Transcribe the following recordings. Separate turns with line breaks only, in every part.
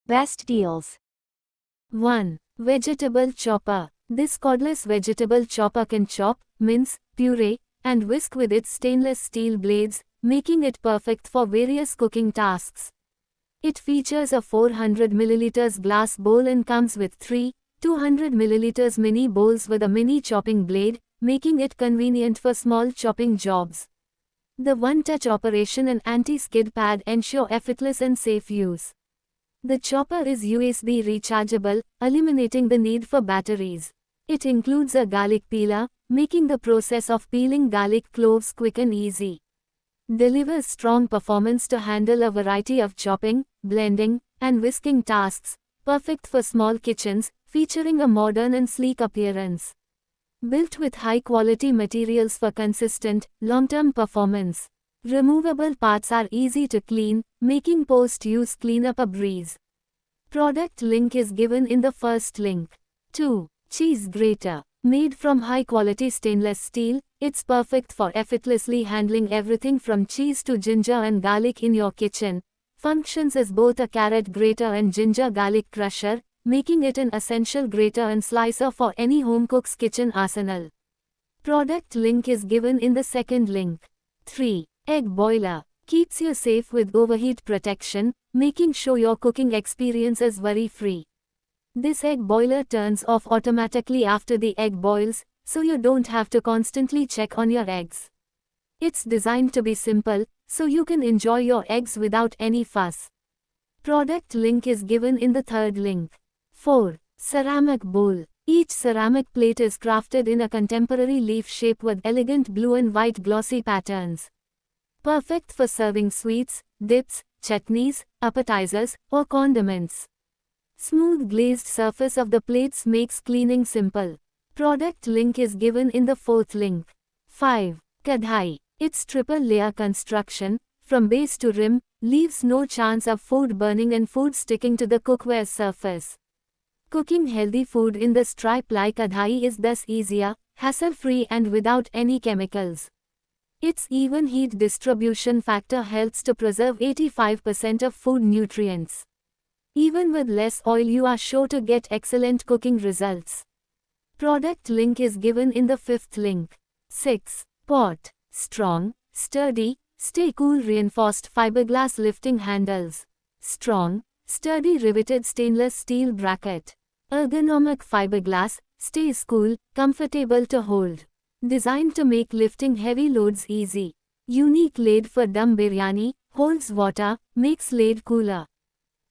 Best deals. 1. Vegetable chopper. This cordless vegetable chopper can chop, mince, puree, and whisk with its stainless steel blades, making it perfect for various cooking tasks. It features a 400 ml glass bowl and comes with 3 200 ml mini bowls with a mini chopping blade, making it convenient for small chopping jobs. The one-touch operation and anti-skid pad ensure effortless and safe use. The chopper is USB rechargeable, eliminating the need for batteries. It includes a garlic peeler, making the process of peeling garlic cloves quick and easy. Delivers strong performance to handle a variety of chopping, blending, and whisking tasks, perfect for small kitchens, featuring a modern and sleek appearance. Built with high-quality materials for consistent, long-term performance. Removable parts are easy to clean, making post-use cleanup a breeze. Product link is given in the first link. 2. Cheese grater. Made from high-quality stainless steel, it's perfect for effortlessly handling everything from cheese to ginger and garlic in your kitchen. Functions as both a carrot grater and ginger garlic crusher, making it an essential grater and slicer for any home cook's kitchen arsenal. Product link is given in the second link. 3. Egg boiler. Keeps you safe with overheat protection, making sure your cooking experience is worry-free. This egg boiler turns off automatically after the egg boils, so you don't have to constantly check on your eggs. It's designed to be simple, so you can enjoy your eggs without any fuss. Product link is given in the third link. 4. Ceramic bowl. Each ceramic plate is crafted in a contemporary leaf shape with elegant blue and white glossy patterns. Perfect for serving sweets, dips, chutneys, appetizers, or condiments. Smooth glazed surface of the plates makes cleaning simple. Product link is given in the fourth link. 5. Kadhai. Its triple layer construction, from base to rim, leaves no chance of food burning and food sticking to the cookware surface. Cooking healthy food in the stripe-like kadhai is thus easier, hassle-free and without any chemicals. Its even heat distribution factor helps to preserve 85% of food nutrients. Even with less oil you are sure to get excellent cooking results. Product link is given in the fifth link. 6. Pot. Strong, sturdy, stay cool reinforced fiberglass lifting handles. Strong, sturdy riveted stainless steel bracket. Ergonomic fiberglass, stays cool, comfortable to hold. Designed to make lifting heavy loads easy. Unique lid for dum biryani, holds water, makes lid cooler.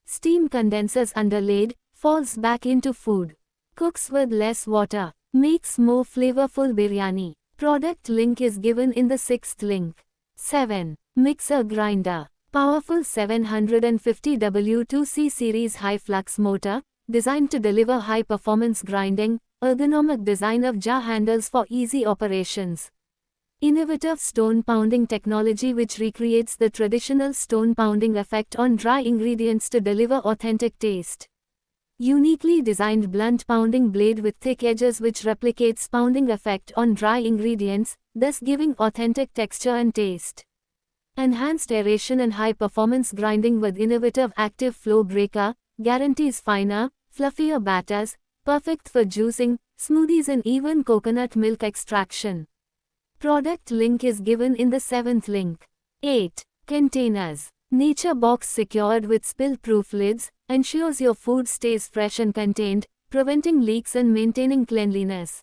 Steam condenses under lid, falls back into food. Cooks with less water, makes more flavorful biryani. Product link is given in the sixth link. 7. Mixer grinder. Powerful 750 W2C series high flux motor, designed to deliver high performance grinding, ergonomic design of jar handles for easy operations. Innovative stone pounding technology which recreates the traditional stone pounding effect on dry ingredients to deliver authentic taste. Uniquely designed blunt pounding blade with thick edges which replicates pounding effect on dry ingredients, thus giving authentic texture and taste. Enhanced aeration and high performance grinding with innovative active flow breaker, guarantees finer, fluffier batters, perfect for juicing, smoothies and even coconut milk extraction. Product link is given in the seventh link. 8. Containers. Nature box secured with spill-proof lids, ensures your food stays fresh and contained, preventing leaks and maintaining cleanliness.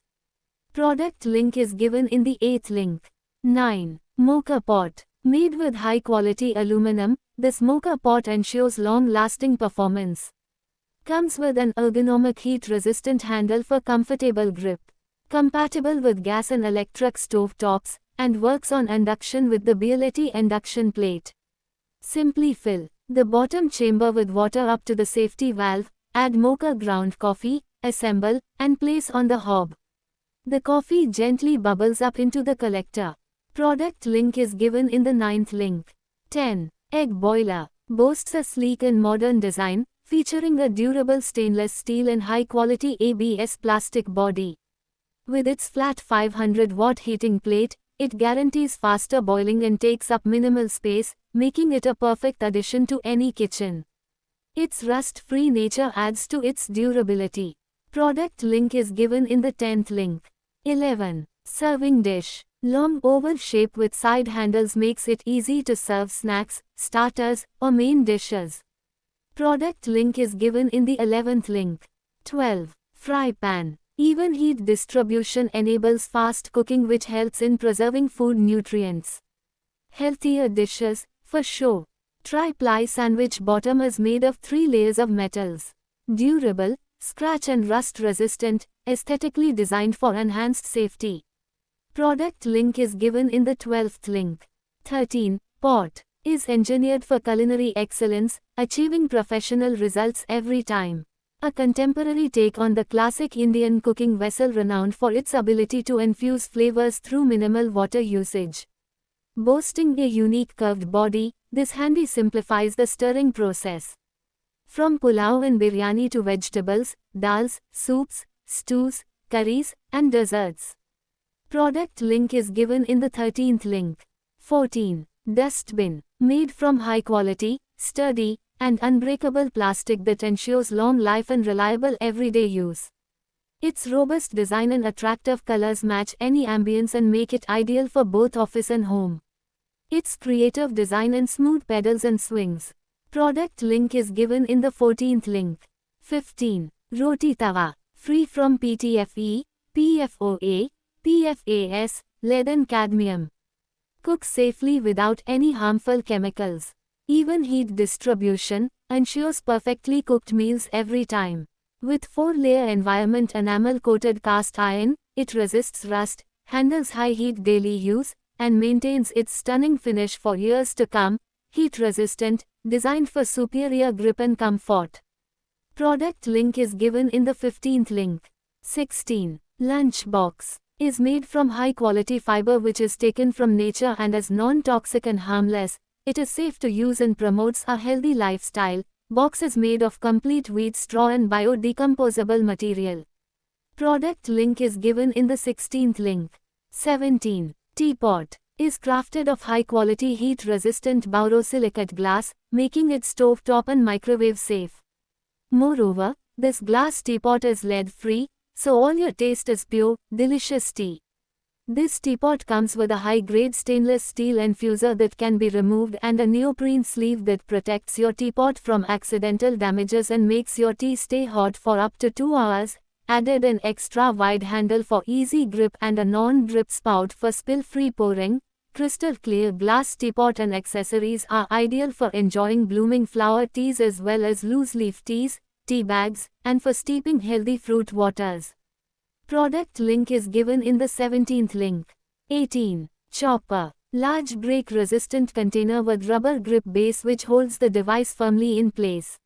Product link is given in the 8th link. 9. Mocha pot. Made with high-quality aluminum, this mocha pot ensures long-lasting performance. Comes with an ergonomic heat-resistant handle for comfortable grip. Compatible with gas and electric stove tops, and works on induction with the Bialetti induction plate. Simply fill the bottom chamber with water up to the safety valve, add mocha ground coffee, assemble, and place on the hob. The coffee gently bubbles up into the collector. Product link is given in the 9th link. 10. Egg boiler. Boasts a sleek and modern design, featuring a durable stainless steel and high-quality ABS plastic body. With its flat 500-watt heating plate, it guarantees faster boiling and takes up minimal space, making it a perfect addition to any kitchen. Its rust-free nature adds to its durability. Product link is given in the 10th link. 11. Serving dish. Long oval shape with side handles makes it easy to serve snacks, starters, or main dishes. Product link is given in the 11th link. 12. Fry pan. Even heat distribution enables fast cooking, which helps in preserving food nutrients. Healthier dishes, for sure. Tri-ply sandwich bottom is made of 3 layers of metals. Durable, scratch and rust resistant, aesthetically designed for enhanced safety. Product link is given in the 12th link. 13. Pot. Is engineered for culinary excellence, achieving professional results every time. A contemporary take on the classic Indian cooking vessel renowned for its ability to infuse flavors through minimal water usage. Boasting a unique curved body, this handy simplifies the stirring process. From pulao and biryani to vegetables, dals, soups, stews, curries, and desserts. Product link is given in the 13th link. 14. Dustbin. Made from high quality, sturdy, and unbreakable plastic that ensures long life and reliable everyday use. Its robust design and attractive colors match any ambience and make it ideal for both office and home. Its creative design and smooth pedals and swings. Product link is given in the 14th link. 15. Roti tawa. Free from PTFE, PFOA, PFAS, lead and cadmium. Cooks safely without any harmful chemicals. Even heat distribution ensures perfectly cooked meals every time. With 4-layer environment enamel-coated cast iron, it resists rust, handles high heat daily use, and maintains its stunning finish for years to come. Heat-resistant, designed for superior grip and comfort. Product link is given in the 15th link. 16. Lunch box. Is made from high-quality fiber which is taken from nature and is non-toxic and harmless. It is safe to use and promotes a healthy lifestyle. Box is made of complete wheat straw and biodecomposable material. Product link is given in the 16th link. 17. Teapot. Is crafted of high-quality heat-resistant borosilicate glass, making it stovetop and microwave safe. Moreover, this glass teapot is lead-free, so all your taste is pure, delicious tea. This teapot comes with a high-grade stainless steel infuser that can be removed and a neoprene sleeve that protects your teapot from accidental damages and makes your tea stay hot for up to 2 hours. Added an extra wide handle for easy grip and a non-drip spout for spill-free pouring. Crystal clear glass teapot and accessories are ideal for enjoying blooming flower teas as well as loose-leaf teas, tea bags, and for steeping healthy fruit waters. Product link is given in the 17th link. 18. Chopper. Large break-resistant container with rubber grip base which holds the device firmly in place.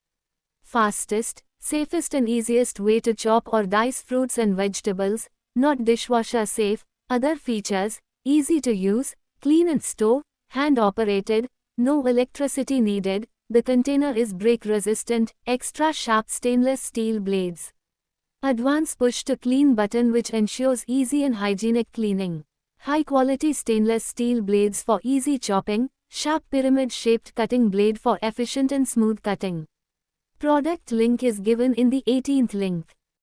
Fastest, safest and easiest way to chop or dice fruits and vegetables, not dishwasher safe. Other features: easy to use, clean and store, hand-operated, no electricity needed. The container is break-resistant, extra sharp stainless steel blades. Advanced push-to-clean button which ensures easy and hygienic cleaning. High-quality stainless steel blades for easy chopping, sharp pyramid-shaped cutting blade for efficient and smooth cutting. Product link is given in the 18th link.